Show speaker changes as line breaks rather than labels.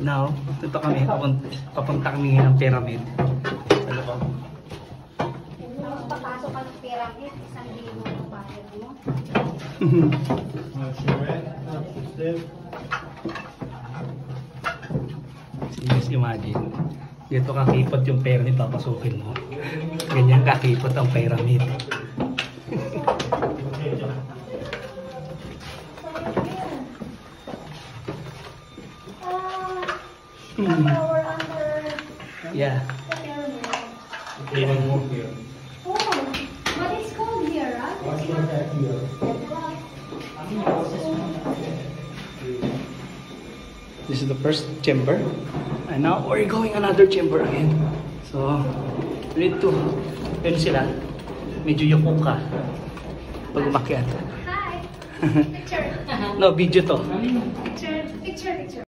Now, dito kami, papunta kami ng pyramid. Sa loob.
Papasok ka ng pyramid, 1,000 ang bayad mo.
Just imagine, dito kakipot yung pyramid, papasukin mo. Ganyan kakipot ang pyramid.
We're under
Yeah.
the pyramid.
Here.
Oh, but it's cold here, right? It's not.
This is the first chamber. And now we're going another chamber again. So, we need to, yun sila, medyo yuko ka pag umakyat.
Hi. Picture.
No, video to.
Picture.